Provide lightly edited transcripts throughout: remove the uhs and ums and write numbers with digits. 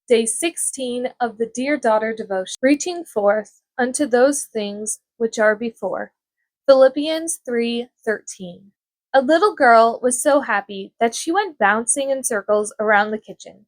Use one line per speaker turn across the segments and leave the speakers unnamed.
Day 16 of the Dear Daughter devotion, reaching forth unto those things which are before. Philippians 3:13. A little girl was so happy that she went bouncing in circles around the kitchen.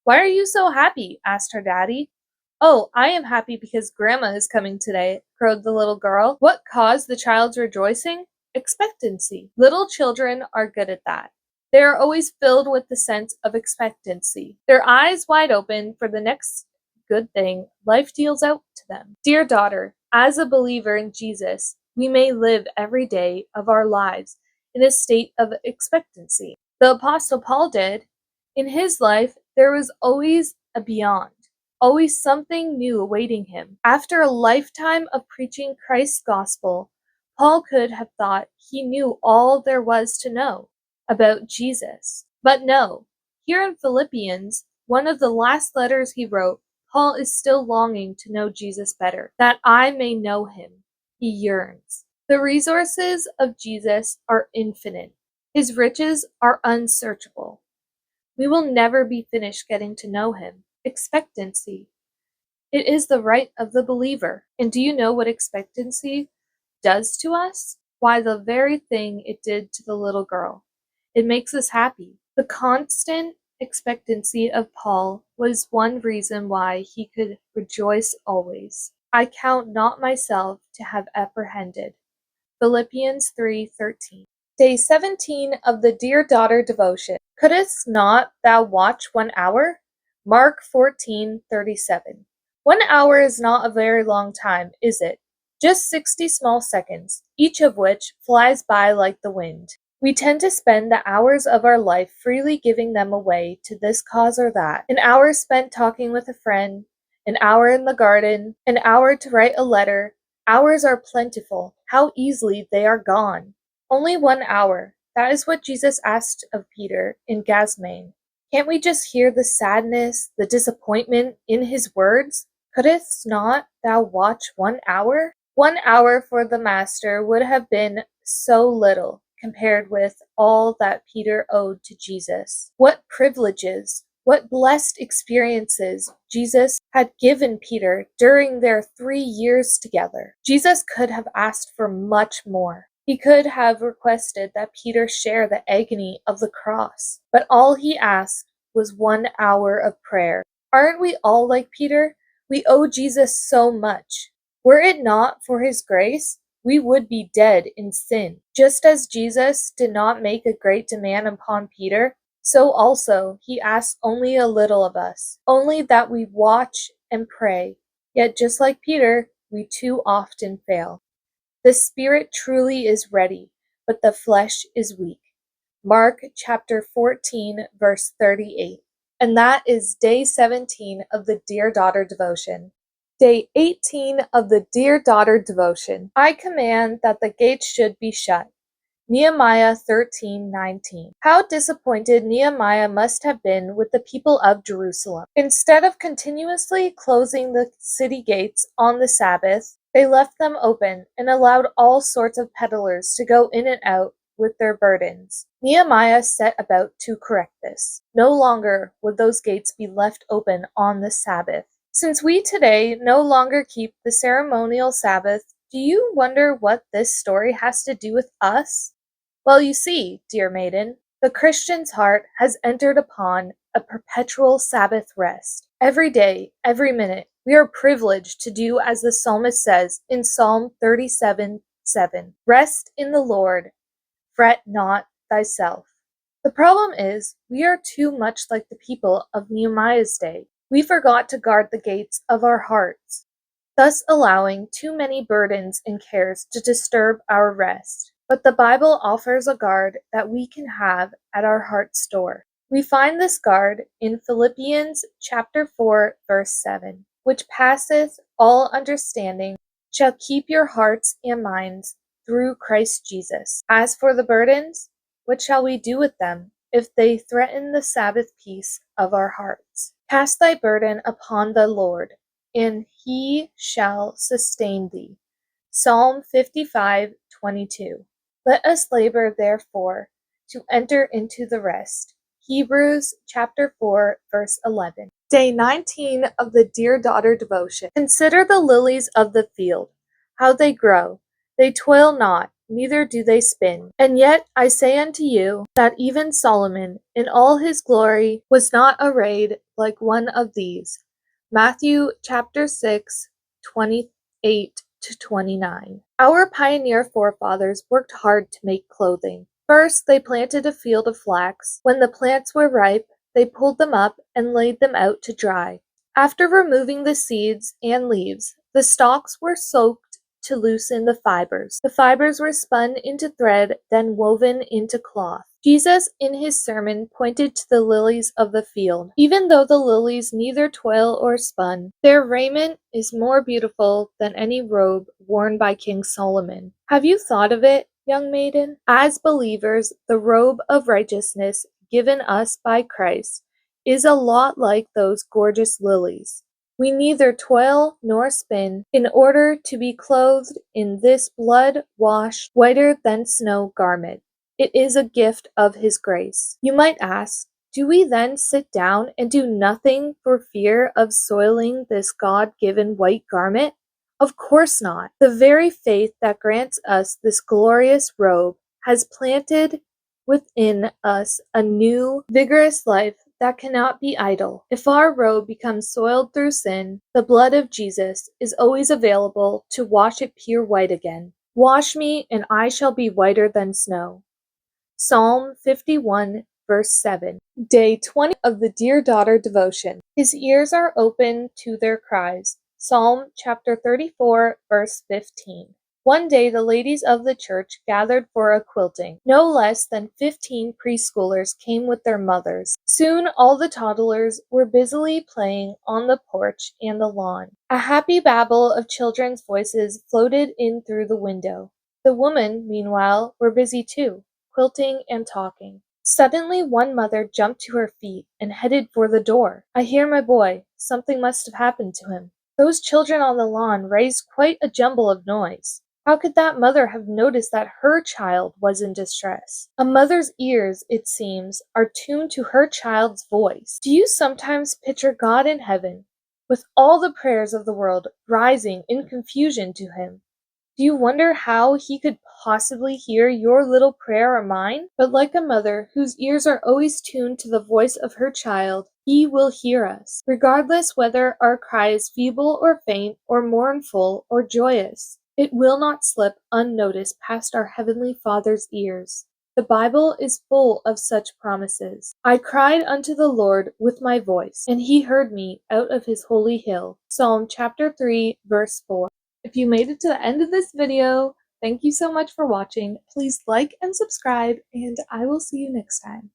"Why are you so happy?" asked her daddy. "Oh, I am happy because Grandma is coming today," crowed the little girl. What caused the child's rejoicing? Expectancy. Little children are good at that. They are always filled with the sense of expectancy, their eyes wide open for the next good thing life deals out to them. Dear daughter, as a believer in Jesus, we may live every day of our lives in a state of expectancy. The Apostle Paul did. In his life, there was always a beyond, always something new awaiting him. After a lifetime of preaching Christ's gospel, Paul could have thought he knew all there was to know about Jesus. But no, here in Philippians, one of the last letters he wrote, Paul is still longing to know Jesus better, that I may know him. He yearns. The resources of Jesus are infinite. His riches are unsearchable. We will never be finished getting to know him. Expectancy. It is the right of the believer. And do you know what expectancy does to us? Why, the very thing it did to the little girl. It makes us happy. The constant expectancy of Paul was one reason why he could rejoice always. I count not myself to have apprehended. Philippians 3:13. Day 17 of the Dear Daughter devotion. Couldst not thou watch 1 hour? Mark 14:37. 1 hour is not a very long time, is it? Just 60 small seconds, each of which flies by like the wind. We tend to spend the hours of our life freely giving them away to this cause or that. An hour spent talking with a friend, an hour in the garden, an hour to write a letter. Hours are plentiful. How easily they are gone. Only 1 hour. That is what Jesus asked of Peter in Gethsemane. Can't we just hear the sadness, the disappointment in his words? Couldst not thou watch 1 hour? 1 hour for the Master would have been so little compared with all that Peter owed to Jesus. What privileges, what blessed experiences Jesus had given Peter during their 3 years together. Jesus could have asked for much more. He could have requested that Peter share the agony of the cross, but all he asked was 1 hour of prayer. Aren't we all like Peter? We owe Jesus so much. Were it not for his grace, we would be dead in sin. Just as Jesus did not make a great demand upon Peter, so also he asks only a little of us, only that we watch and pray. Yet just like Peter, we too often fail. The spirit truly is ready, but the flesh is weak. Mark chapter 14, verse 38. And that is day 17 of the Dear Daughter devotion. Day 18 of the Dear Daughter devotion. I command that the gates should be shut. Nehemiah 13:19. How disappointed Nehemiah must have been with the people of Jerusalem. Instead of continuously closing the city gates on the Sabbath, they left them open and allowed all sorts of peddlers to go in and out with their burdens. Nehemiah set about to correct this. No longer would those gates be left open on the Sabbath. Since we today no longer keep the ceremonial Sabbath, do you wonder what this story has to do with us? Well, you see, dear maiden, the Christian's heart has entered upon a perpetual Sabbath rest. Every day, every minute, we are privileged to do as the psalmist says in Psalm 37:7. Rest in the Lord, fret not thyself. The problem is, we are too much like the people of Nehemiah's day. We forgot to guard the gates of our hearts, thus allowing too many burdens and cares to disturb our rest. But the Bible offers a guard that we can have at our heart's door. We find this guard in Philippians chapter 4, verse 7, which passeth all understanding, shall keep your hearts and minds through Christ Jesus. As for the burdens, what shall we do with them if they threaten the Sabbath peace of our hearts? Cast thy burden upon the Lord, and he shall sustain thee. Psalm 55:22. Let us labor, therefore, to enter into the rest. Hebrews chapter 4, verse 11. Day 19 of the Dear Daughter devotion. Consider the lilies of the field, how they grow. They toil not, neither do they spin. And yet I say unto you, that even Solomon in all his glory was not arrayed like one of these. Matthew chapter 6, 28 to 29. Our pioneer forefathers worked hard to make clothing. First, they planted a field of flax. When the plants were ripe, they pulled them up and laid them out to dry. After removing the seeds and leaves, the stalks were soaked to loosen the fibers. The fibers were spun into thread, then woven into cloth. Jesus in his sermon pointed to the lilies of the field. Even though the lilies neither toil or spun, their raiment is more beautiful than any robe worn by King Solomon. Have you thought of it, young maiden? As believers, the robe of righteousness given us by Christ is a lot like those gorgeous lilies. We neither toil nor spin in order to be clothed in this blood-washed, whiter than snow garment. It is a gift of His grace. You might ask, do we then sit down and do nothing for fear of soiling this God-given white garment? Of course not. The very faith that grants us this glorious robe has planted within us a new, vigorous life that cannot be idle. If our robe becomes soiled through sin, the blood of Jesus is always available to wash it pure white again. Wash me, and I shall be whiter than snow. Psalm 51, verse 7. Day 20 of the Dear Daughter devotion. His ears are open to their cries. Psalm chapter 34, verse 15. One day the ladies of the church gathered for a quilting. No less than 15 preschoolers came with their mothers. Soon all the toddlers were busily playing on the porch and the lawn. A happy babble of children's voices floated in through the window. The women, meanwhile, were busy too, quilting and talking. Suddenly one mother jumped to her feet and headed for the door. I hear my boy. Something must have happened to him. Those children on the lawn raised quite a jumble of noise. How could that mother have noticed that her child was in distress? A mother's ears, it seems, are tuned to her child's voice. Do you sometimes picture God in heaven, with all the prayers of the world rising in confusion to Him? Do you wonder how He could possibly hear your little prayer or mine? But like a mother whose ears are always tuned to the voice of her child, He will hear us, regardless whether our cry is feeble or faint, or mournful or joyous. It will not slip unnoticed past our Heavenly Father's ears. The Bible is full of such promises. I cried unto the Lord with my voice, and He heard me out of His holy hill. Psalm chapter 3, verse 4. If you made it to the end of this video, thank you so much for watching. Please like and subscribe, and I will see you next time.